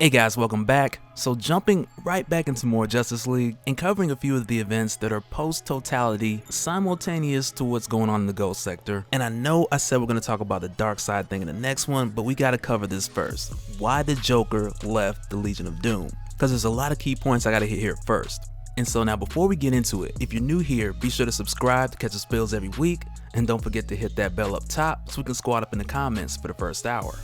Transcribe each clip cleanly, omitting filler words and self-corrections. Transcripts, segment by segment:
Hey guys, welcome back. So jumping right back into more Justice League and covering a few of the events that are post-totality simultaneous to what's going on in the Ghost sector. And I know I said we're going to talk about the dark side thing in the next one, but we got to cover this first. Why the Joker left the Legion of Doom? Because there's a lot of key points I got to hit here first. And so now before we get into it, if you're new here, be sure to subscribe to catch the spills every week. And don't forget to hit that bell up top so we can squad up in the comments for the first hour.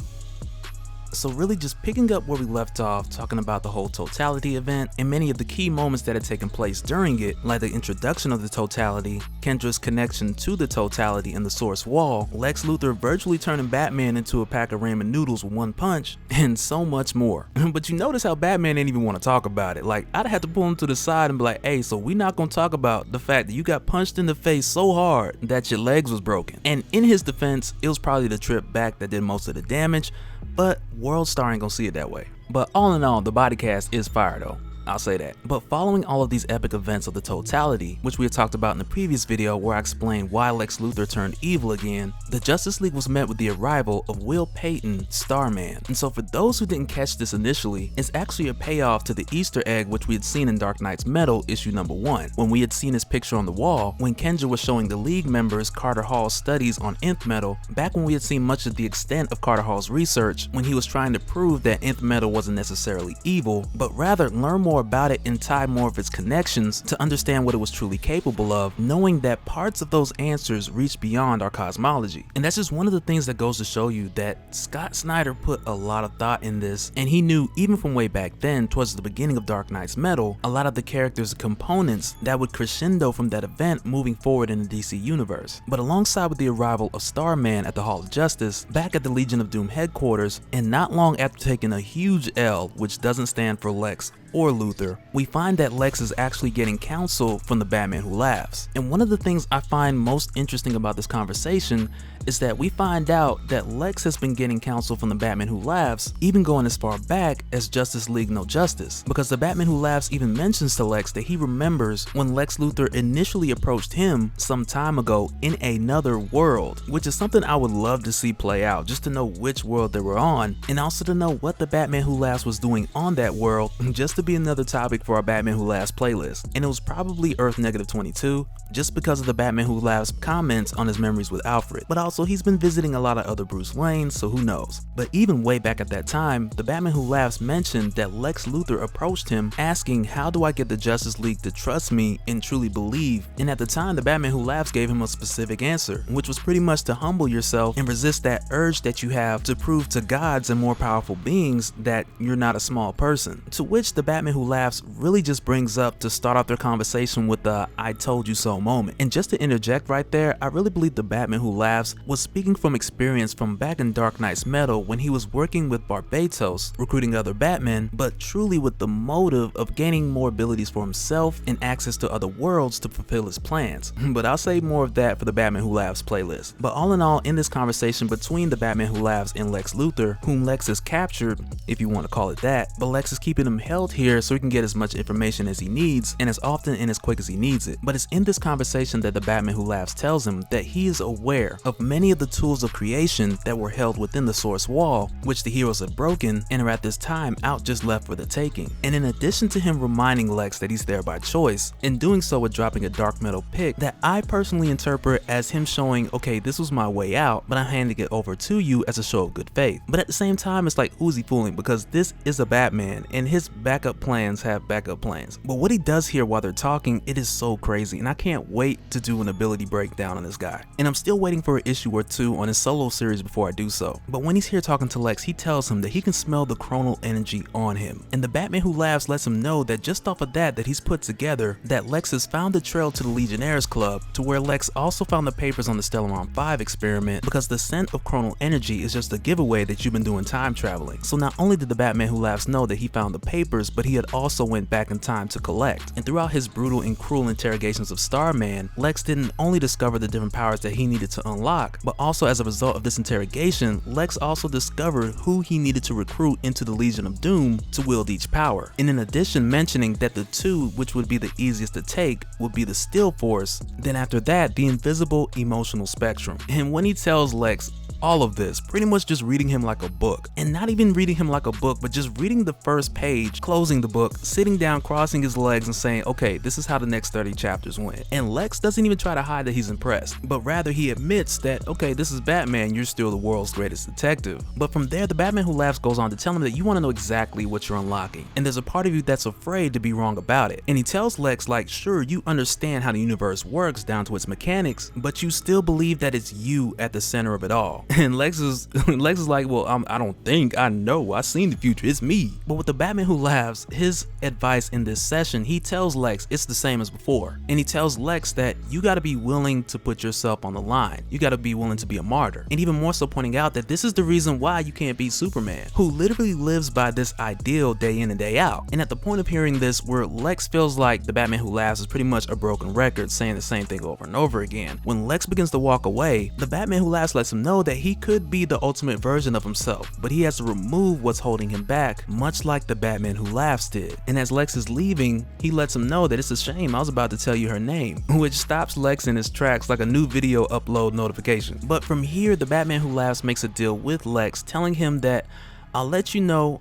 So really just picking up where we left off, talking about the whole totality event and many of the key moments that had taken place during it, like the introduction of the totality, Kendra's connection to the totality in the source wall, Lex Luthor virtually turning Batman into a pack of ramen noodles with one punch, and so much more. But you notice how Batman didn't even want to talk about it. Like, I'd have to pull him to the side and be like, hey, so we not gonna talk about the fact that you got punched in the face so hard that your legs was broken. And in his defense, it was probably the trip back that did most of the damage, but World Star ain't gonna see it that way. But all in all, the body cast is fire though. I'll say that. But following all of these epic events of the totality, which we had talked about in the previous video where I explained why Lex Luthor turned evil again, the Justice League was met with the arrival of Will Payton, Starman. And so for those who didn't catch this initially, it's actually a payoff to the Easter egg which we had seen in Dark Knight's Metal issue number 1, when we had seen his picture on the wall when Kendra was showing the League members Carter Hall's studies on Nth Metal, back when we had seen much of the extent of Carter Hall's research when he was trying to prove that Nth Metal wasn't necessarily evil, but rather learn more about it and tie more of its connections to understand what it was truly capable of, knowing that parts of those answers reach beyond our cosmology. And that's just one of the things that goes to show you that Scott Snyder put a lot of thought in this, and he knew even from way back then, towards the beginning of Dark Knight's Metal, a lot of the characters and components that would crescendo from that event moving forward in the DC universe. But alongside with the arrival of Starman at the Hall of Justice, back at the Legion of Doom headquarters, and not long after taking a huge L, which doesn't stand for Lex or Luthor, we find that Lex is actually getting counsel from the Batman Who Laughs. And one of the things I find most interesting about this conversation is that we find out that Lex has been getting counsel from the Batman Who Laughs, even going as far back as Justice League No Justice, because the Batman Who Laughs even mentions to Lex that he remembers when Lex Luthor initially approached him some time ago in another world, which is something I would love to see play out, just to know which world they were on, and also to know what the Batman Who Laughs was doing on that world, just to be another topic for our Batman Who Laughs playlist. And it was probably Earth -22, just because of the Batman Who Laughs comments on his memories with Alfred. But also he's been visiting a lot of other Bruce Waynes, so who knows. But even way back at that time, the Batman Who Laughs mentioned that Lex Luthor approached him asking, how do I get the Justice League to trust me and truly believe? And at the time, the Batman Who Laughs gave him a specific answer, which was pretty much to humble yourself and resist that urge that you have to prove to gods and more powerful beings that you're not a small person. To which the Batman Who Laughs really just brings up to start off their conversation with the I told you so moment. And just to interject right there, I really believe the Batman Who Laughs was speaking from experience from back in Dark Knight's Metal when he was working with Barbatos, recruiting other Batmen, but truly with the motive of gaining more abilities for himself and access to other worlds to fulfill his plans. But I'll save more of that for the Batman Who Laughs playlist. But all in all, in this conversation between the Batman Who Laughs and Lex Luthor, whom Lex has captured, if you want to call it that, but Lex is keeping him held here so he can get as much information as he needs and as often and as quick as he needs it. But it's in this conversation that the Batman Who Laughs tells him that he is aware of many of the tools of creation that were held within the source wall, which the heroes have broken and are at this time out just left for the taking. And in addition to him reminding Lex that he's there by choice, in doing so with dropping a dark metal pick that I personally interpret as him showing, okay, this was my way out, but I'm handing it over to you as a show of good faith. But at the same time, it's like, who's he fooling? Because this is a Batman and his backup plans have backup plans. But what he does here while they're talking, it is so crazy, and I can't wait to do an ability breakdown on this guy. And I'm still waiting for an issue or two on his solo series before I do so. But when he's here talking to Lex, he tells him that he can smell the chronal energy on him. And the Batman Who Laughs lets him know that just off of that he's put together that Lex has found the trail to the Legionnaires Club, to where Lex also found the papers on the Stellaron 5 experiment, because the scent of chronal energy is just a giveaway that you've been doing time traveling. So not only did the Batman Who Laughs know that he found the papers, but he had also went back in time to collect. And throughout his brutal and cruel interrogations of Starman, Lex didn't only discover the different powers that he needed to unlock, shock, but also as a result of this interrogation, Lex also discovered who he needed to recruit into the Legion of Doom to wield each power, and in addition mentioning that the two which would be the easiest to take would be the Steel Force, then after that the Invisible Emotional Spectrum. And when he tells Lex all of this, pretty much just reading him like a book, and not even reading him like a book, but just reading the first page, closing the book, sitting down, crossing his legs and saying, okay, this is how the next 30 chapters went. And Lex doesn't even try to hide that he's impressed, but rather he admits that, okay, this is Batman, you're still the world's greatest detective. But from there, the Batman Who Laughs goes on to tell him that you want to know exactly what you're unlocking, and there's a part of you that's afraid to be wrong about it. And he tells Lex, like, sure, you understand how the universe works down to its mechanics, but you still believe that it's you at the center of it all. And Lex is like, well, I don't think, I know, I've seen the future, it's me. But with the Batman Who Laughs, his advice in this session, he tells Lex it's the same as before. And he tells Lex that you gotta be willing to put yourself on the line. You gotta be willing to be a martyr. And even more so pointing out that this is the reason why you can't beat Superman, who literally lives by this ideal day in and day out. And at the point of hearing this, where Lex feels like the Batman Who Laughs is pretty much a broken record saying the same thing over and over again, when Lex begins to walk away, the Batman Who Laughs lets him know that he could be the ultimate version of himself, but he has to remove what's holding him back, much like the Batman Who Laughs did. And as Lex is leaving, he lets him know that it's a shame, I was about to tell you her name, which stops Lex in his tracks like a new video upload notification. But from here, the Batman Who Laughs makes a deal with Lex, telling him that I'll let you know,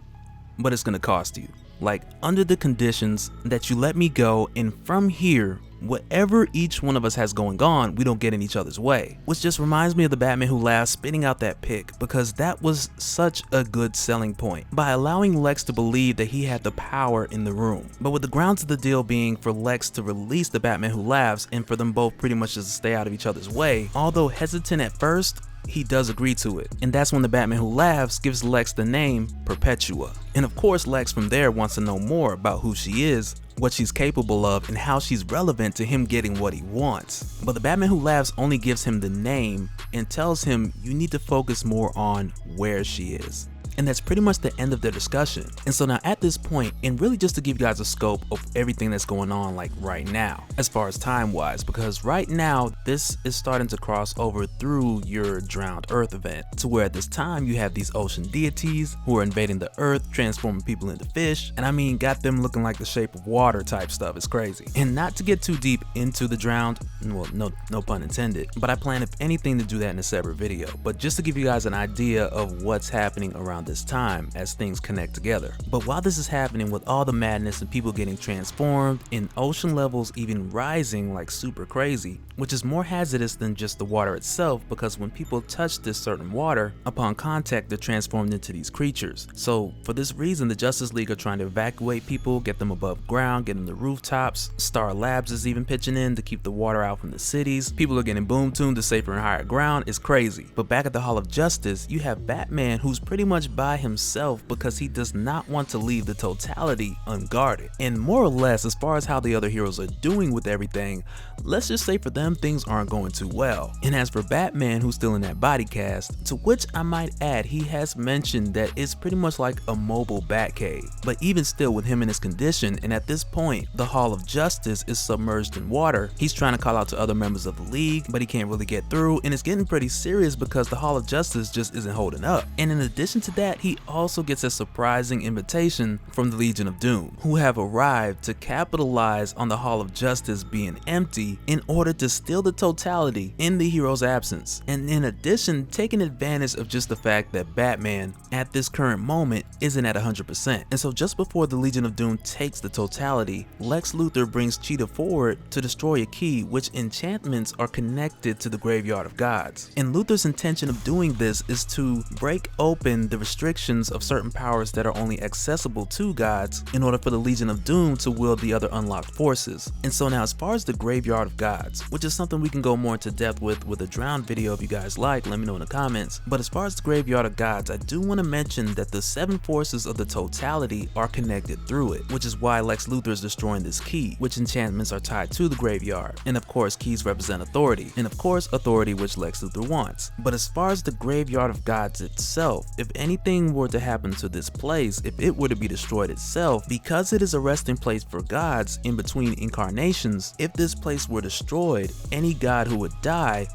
but it's gonna cost you. Like, under the conditions that you let me go, and from here, whatever each one of us has going on, we don't get in each other's way. Which just reminds me of the Batman Who Laughs spitting out that pic, because that was such a good selling point, by allowing Lex to believe that he had the power in the room. But with the grounds of the deal being for Lex to release the Batman Who Laughs and for them both pretty much just to stay out of each other's way, although hesitant at first, he does agree to it. And that's when the Batman Who Laughs gives Lex the name Perpetua. And of course, Lex from there wants to know more about who she is, what she's capable of, and how she's relevant to him getting what he wants. But the Batman Who Laughs only gives him the name and tells him you need to focus more on where she is. And that's pretty much the end of their discussion. And so now at this point, and really just to give you guys a scope of everything that's going on like right now, as far as time wise, because right now this is starting to cross over through your Drowned Earth event, to where at this time you have these ocean deities who are invading the earth, transforming people into fish, and I mean got them looking like the Shape of Water type stuff. It's crazy. And not to get too deep into the Drowned, well, no pun intended, but I plan if anything to do that in a separate video, but just to give you guys an idea of what's happening around this time as things connect together. But while this is happening with all the madness and people getting transformed and ocean levels even rising like super crazy, which is more hazardous than just the water itself, because when people touch this certain water, upon contact they're transformed into these creatures. So for this reason, the Justice League are trying to evacuate people, get them above ground, get them to rooftops. Star Labs is even pitching in to keep the water out from the cities. People are getting boom tuned to safer and higher ground. It's crazy. But back at the Hall of Justice, you have Batman, who's pretty much by himself because he does not want to leave the totality unguarded. And more or less, as far as how the other heroes are doing with everything, let's just say for them things aren't going too well. And as for Batman, who's still in that body cast, to which I might add he has mentioned that it's pretty much like a mobile Batcave. But even still, with him in his condition, and at this point the Hall of Justice is submerged in water, he's trying to call out to other members of the league, but he can't really get through, and it's getting pretty serious because the Hall of Justice just isn't holding up. And in addition to that, he also gets a surprising invitation from the Legion of Doom, who have arrived to capitalize on the Hall of Justice being empty in order to steal the totality in the hero's absence. And in addition, taking advantage of just the fact that Batman at this current moment isn't at 100%. And so just before the Legion of Doom takes the totality, Lex Luthor brings Cheetah forward to destroy a key which enchantments are connected to the Graveyard of Gods. And Luthor's intention of doing this is to break open the restrictions of certain powers that are only accessible to gods in order for the Legion of Doom to wield the other unlocked forces. And so now as far as the Graveyard of Gods, which is something we can go more into depth with a Drowned video if you guys like, let me know in the comments. But as far as the Graveyard of Gods, I do want to mention that the 7 forces of the totality are connected through it, which is why Lex Luthor is destroying this key, which enchantments are tied to the graveyard. And of course, keys represent authority, and of course authority which Lex Luthor wants. But as far as the Graveyard of Gods itself, if anything anything were to happen to this place, if it were to be destroyed itself, because it is a resting place for gods in between incarnations, if this place were destroyed, any god who would die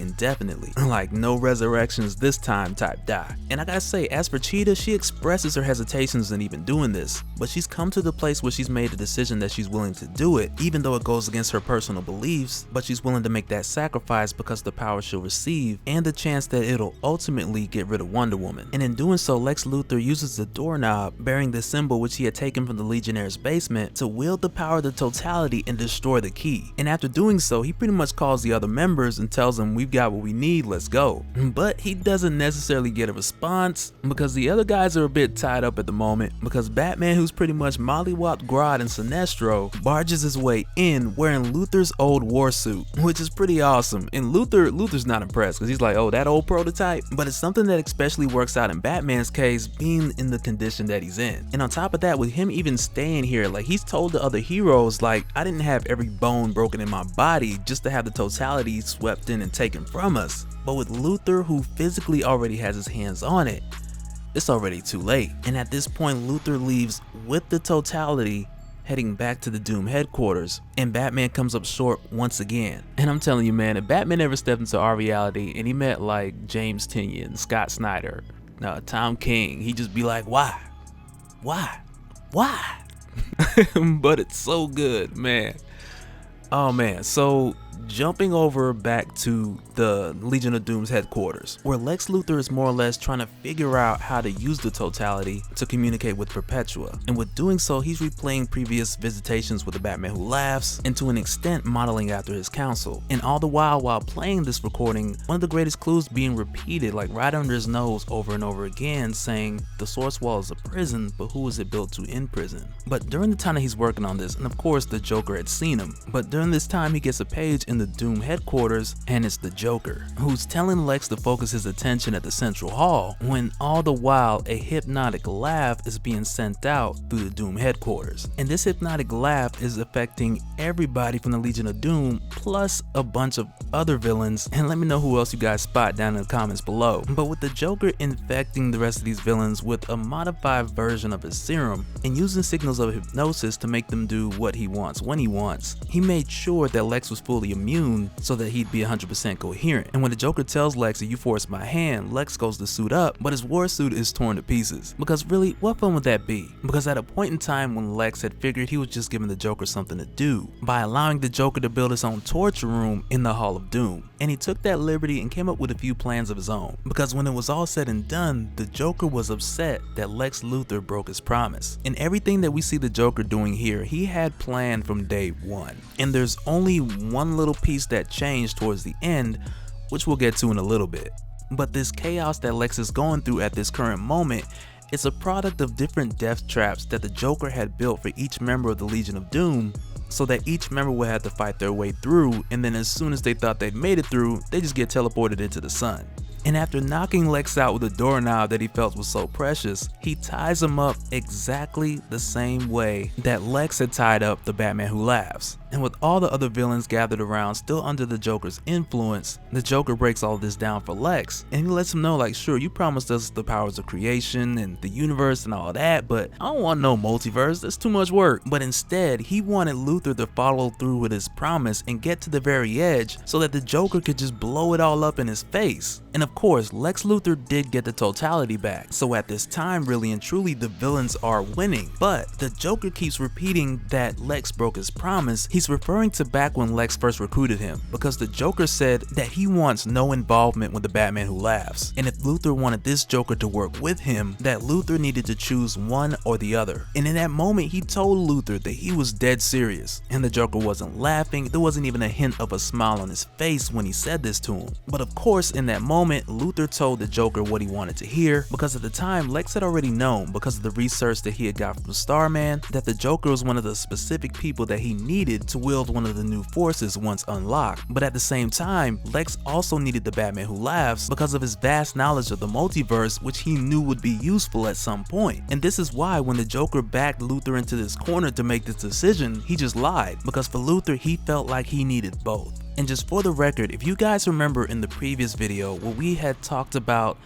indefinitely. Like no resurrections this time type die. And I gotta say, as for Cheetah, she expresses her hesitations in even doing this, but she's come to the place where she's made a decision that she's willing to do it, even though it goes against her personal beliefs, but she's willing to make that sacrifice because of the power she'll receive and the chance that it'll ultimately get rid of Wonder Woman. And in doing so, Lex Luthor uses the doorknob bearing the symbol which he had taken from the Legionnaire's basement to wield the power of the totality and destroy the key. And after doing so, he pretty much calls the other members and tells them, we've got what we need, let's go. But he doesn't necessarily get a response because the other guys are a bit tied up at the moment, because Batman, who's pretty much mollywopped Grodd and Sinestro, barges his way in wearing Luthor's old war suit, which is pretty awesome. And Luthor's not impressed because he's like, oh, that old prototype? But it's something that especially works out in Batman's case, being in the condition that he's in. And on top of that, with him even staying here, like he's told the other heroes, like, I didn't have every bone broken in my body just to have the totality swept in and taken from us. But with Luthor, who physically already has his hands on it, it's already too late. And at this point, Luthor leaves with the totality, heading back to the Doom headquarters, and Batman comes up short once again. And I'm telling you, man, if Batman ever stepped into our reality and he met like James Tynion, Scott Snyder, Tom King, he'd just be like, why? But it's so good, man. Oh man, so jumping over back to the Legion of Doom's headquarters, where Lex Luthor is more or less trying to figure out how to use the totality to communicate with Perpetua. And with doing so, he's replaying previous visitations with the Batman Who Laughs, and to an extent modeling after his counsel. And all the while playing this recording, one of the greatest clues being repeated like right under his nose over and over again, saying the Source Wall is a prison, but who is it built to in prison? But during the time that he's working on this, and of course the Joker had seen him, but during this time he gets a page in the Doom headquarters, and it's the Joker, who's telling Lex to focus his attention at the Central Hall, when all the while a hypnotic laugh is being sent out through the Doom headquarters. And this hypnotic laugh is affecting everybody from the Legion of Doom, plus a bunch of other villains, and let me know who else you guys spot down in the comments below. But with the Joker infecting the rest of these villains with a modified version of his serum, and using signals of hypnosis to make them do what he wants when he wants, he made sure that Lex was fully immune so that he'd be 100% coherent. And when the Joker tells Lex that you forced my hand, Lex goes to suit up, but his war suit is torn to pieces. Because really, what fun would that be? Because at a point in time when Lex had figured he was just giving the Joker something to do by allowing the Joker to build his own torture room in the Hall of Doom. And he took that liberty and came up with a few plans of his own. Because when it was all said and done, the Joker was upset that Lex Luthor broke his promise. And everything that we see the Joker doing here, he had planned from day one. And there's only one little piece that changed towards the end, which we'll get to in a little bit. But this chaos that Lex is going through at this current moment, it's a product of different death traps that the Joker had built for each member of the Legion of Doom, so that each member would have to fight their way through, and then as soon as they thought they'd made it through, they just get teleported into the sun. And after knocking Lex out with a doorknob that he felt was so precious, he ties him up exactly the same way that Lex had tied up the Batman Who Laughs. And with all the other villains gathered around still under the Joker's influence, the Joker breaks all of this down for Lex, and he lets him know, like, sure, you promised us the powers of creation and the universe and all that, but I don't want no multiverse, that's too much work. But instead, he wanted Luthor to follow through with his promise and get to the very edge so that the Joker could just blow it all up in his face. And of course, Lex Luthor did get the totality back, so at this time, really and truly, the villains are winning. But the Joker keeps repeating that Lex broke his promise. He's referring to back when Lex first recruited him, because the Joker said that he wants no involvement with the Batman Who Laughs, and if Luthor wanted this Joker to work with him, that Luthor needed to choose one or the other. And in that moment, he told Luthor that he was dead serious, and the Joker wasn't laughing. There wasn't even a hint of a smile on his face when he said this to him. But of course, in that moment, Luthor told the Joker what he wanted to hear, because at the time, Lex had already known, because of the research that he had got from Starman, that the Joker was one of the specific people that he needed to wield one of the new forces once unlocked. But at the same time, Lex also needed the Batman Who Laughs because of his vast knowledge of the multiverse, which he knew would be useful at some point. And this is why when the Joker backed Luthor into this corner to make this decision, he just lied, because for Luthor, he felt like he needed both. And just for the record, if you guys remember in the previous video where we had talked about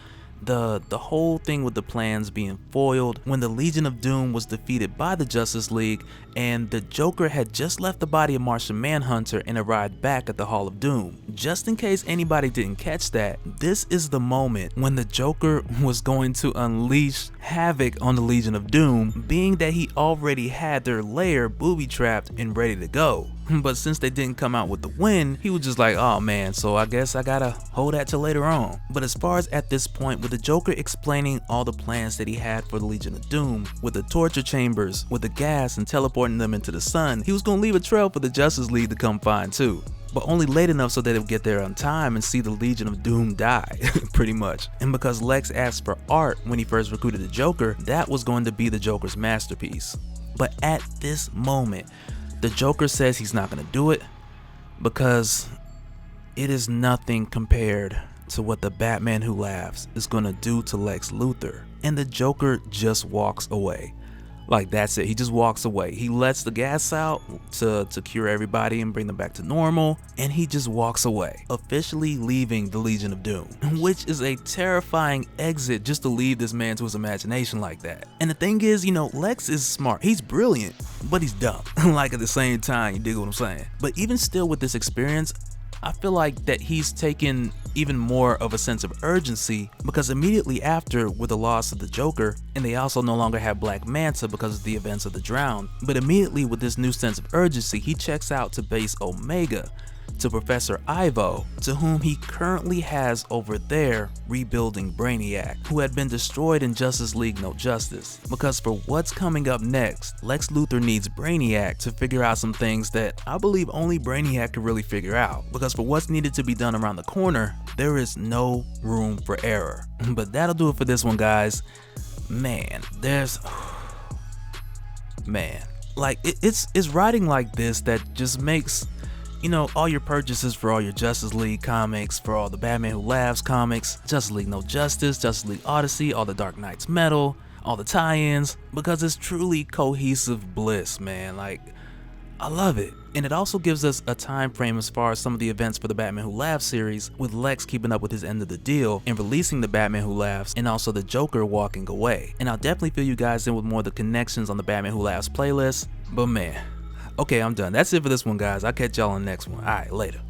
The whole thing with the plans being foiled when the Legion of Doom was defeated by the Justice League, and the Joker had just left the body of Martian Manhunter and arrived back at the Hall of Doom. Just in case anybody didn't catch that, this is the moment when the Joker was going to unleash havoc on the Legion of Doom, being that he already had their lair booby-trapped and ready to go. But since they didn't come out with the win, he was just like, oh man, so I guess I gotta hold that till later on. But as far as at this point, with the Joker explaining all the plans that he had for the Legion of Doom, with the torture chambers, with the gas and teleporting them into the sun, he was gonna leave a trail for the Justice League to come find too. But only late enough so that they'll get there on time and see the Legion of Doom die, pretty much. And because Lex asked for art when he first recruited the Joker, that was going to be the Joker's masterpiece. But at this moment, the Joker says he's not going to do it because it is nothing compared to what the Batman Who Laughs is going to do to Lex Luthor. And the Joker just walks away. Like, that's it. He just walks away. He lets the gas out to cure everybody and bring them back to normal, and he just walks away, officially leaving the Legion of Doom, which is a terrifying exit just to leave this man to his imagination like that. And the thing is, you know, Lex is smart. He's brilliant, but he's dumb. Like, at the same time, you dig what I'm saying? But even still with this experience, I feel like that he's taken even more of a sense of urgency, because immediately after, with the loss of the Joker, and they also no longer have Black Manta because of the events of the Drowned, but immediately with this new sense of urgency, he checks out to Base Omega, to Professor Ivo, to whom he currently has over there rebuilding Brainiac, who had been destroyed in Justice League No Justice. Because for what's coming up next, Lex Luthor needs Brainiac to figure out some things that I believe only Brainiac could really figure out. Because for what's needed to be done around the corner, there is no room for error. But that'll do it for this one, guys. Man, man, like it's writing like this that just makes, you know, all your purchases for all your Justice League comics, for all the Batman Who Laughs comics, Justice League No Justice, Justice League Odyssey, all the Dark Knight's Metal, all the tie-ins, because it's truly cohesive bliss, man. Like, I love it. And it also gives us a time frame as far as some of the events for the Batman Who Laughs series, with Lex keeping up with his end of the deal and releasing the Batman Who Laughs, and also the Joker walking away. And I'll definitely fill you guys in with more of the connections on the Batman Who Laughs playlist, but man, okay, I'm done. That's it for this one, guys. I'll catch y'all on the next one. Alright, later.